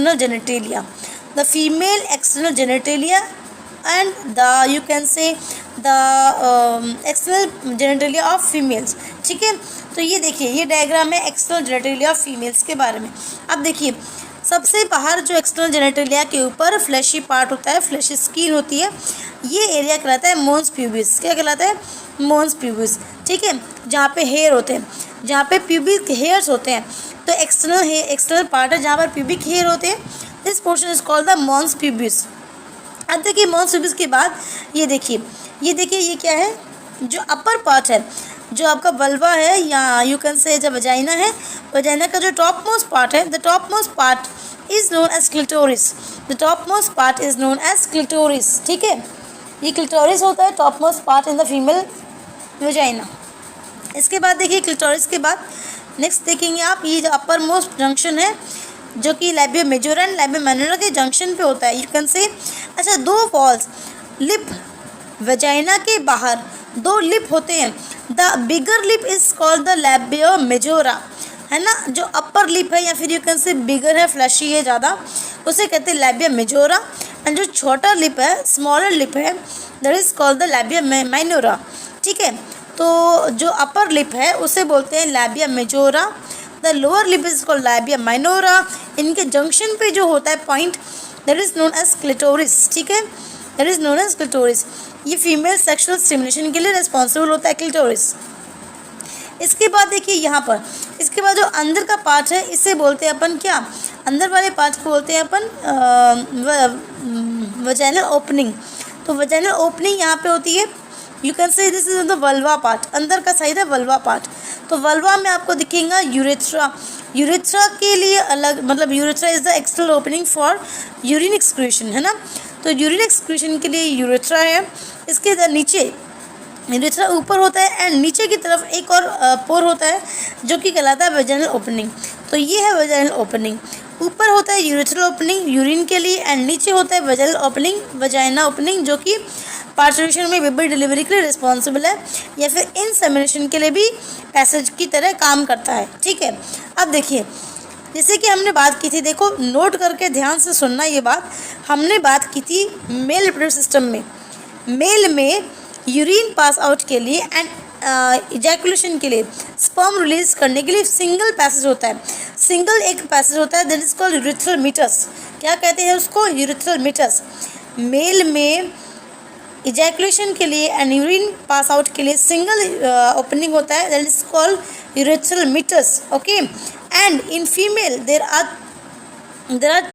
external genitalia. The female external genitalia and the you can say the external genitalia of females. ठीक है, तो ये देखिए ये डायग्राम है एक्सटर्नल जेनेटेलिया ऑफ फीमेल्स के बारे में. अब देखिए सबसे बाहर जो एक्सटर्नल जेनेटेलिया के ऊपर फ्लैशी पार्ट होता है, फ्लैशी स्किन होती है, ये एरिया कहलाता है मोन्स प्यूबिस. क्या कहलाता है? मोन्स प्यूबिस. ठीक है, जहाँ पे हेयर होते हैं, जहाँ पे प्यूबिक हेयर्स होते हैं, तो एक्सटर्नल पार्ट है जहाँ पर प्यूबिक हेयर होते हैं. This portion is called the mons pubis. अब देखिए मोन्स प्यूबिस के बाद ये देखिए ये क्या है? जो अपर पार्ट है, जो आपका वल्वा है या यू कैन से जो वजाइना है, वजाइना का जो टॉप मोस्ट पार्ट है, the top most part is known as clitoris. The top most part is known as clitoris. ठीक है, ये क्लिटोरिस होता है top most part in the female vagina. इसके बाद देखिए क्लिटोरिस के बाद नेक्स्ट देखेंगे आप, ये जो अपर मोस्ट जंक्शन है जो कि labia majora and labia minora के जंक्शन पे होता है. यू कैन से अच्छा दो वॉल्स लिप वजाइना के बाहर दो लिप होते हैं. The bigger lip is called the labia majora, है ना. जो अपर लिप है या फिर यू कैन से बिगर है, फ्लैशी है ज़्यादा, उसे कहते हैं लैबिया मेजोरा. एंड जो छोटा लिप है, स्मॉलर लिप है, that is called the labia minora. ठीक है, तो जो अपर लिप है उसे बोलते हैं labia majora. The lower lip is called labia minora. इनके जंक्शन पे जो होता है point, that is known as clitoris. ठीक है, that is known as clitoris. ये फीमेल सेक्सुअल स्टिमुलेशन के लिए रिस्पॉन्सिबल होता है क्लिटोरिस. इसके बाद देखिए यहाँ पर, इसके बाद जो अंदर का पार्ट है इसे बोलते हैं अपन क्या? अंदर वाले पार्ट को बोलते हैं अपन वजाइनल ओपनिंग. तो वजाइनल ओपनिंग यहाँ पे होती है. You can say this is the vulva part. अंदर का साइड है वल्वा पार्ट. तो वल्वा में आपको दिखेगा यूरेथ्रा. यूरेथ्रा के लिए अलग, मतलब urethra is the external opening for urine excretion, है ना. तो यूरिन एक्सक्रीशन के लिए यूरेथ्रा है. इसके नीचे यूरेथ्रा ऊपर होता है एंड नीचे की तरफ एक और पोर होता है जो कि कहलाता है वजाइनल ओपनिंग. तो ये है वजाइनल ओपनिंग. ऊपर होता है यूरेथ्रल ओपनिंग यूरिन के लिए एंड नीचे होता है वजाइनल ओपनिंग, वजाइना ओपनिंग, जो कि पार्चुरेशन में बेबी डिलीवरी के लिए रिस्पॉन्सिबल है या फिर इनसेमिनेशन के लिए भी पैसेज की तरह काम करता है. ठीक है, अब देखिए जैसे कि हमने बात की थी, देखो नोट करके ध्यान से सुनना ये बात. हमने बात की थी मेल रिप्रोडक्टिव सिस्टम में, मेल में यूरिन पास आउट के लिए एंड इजैकुलेशन के लिए, स्पर्म रिलीज करने के लिए सिंगल पैसेज होता है. सिंगल एक पैसेज होता है, that is called urethral meatus. क्या कहते हैं उसको? Urethral meatus. मेल में इजैकुलेशन के लिए एंड यूरिन पास आउट के लिए सिंगल ओपनिंग होता है, that is called urethral meatus. Okay, and in female there are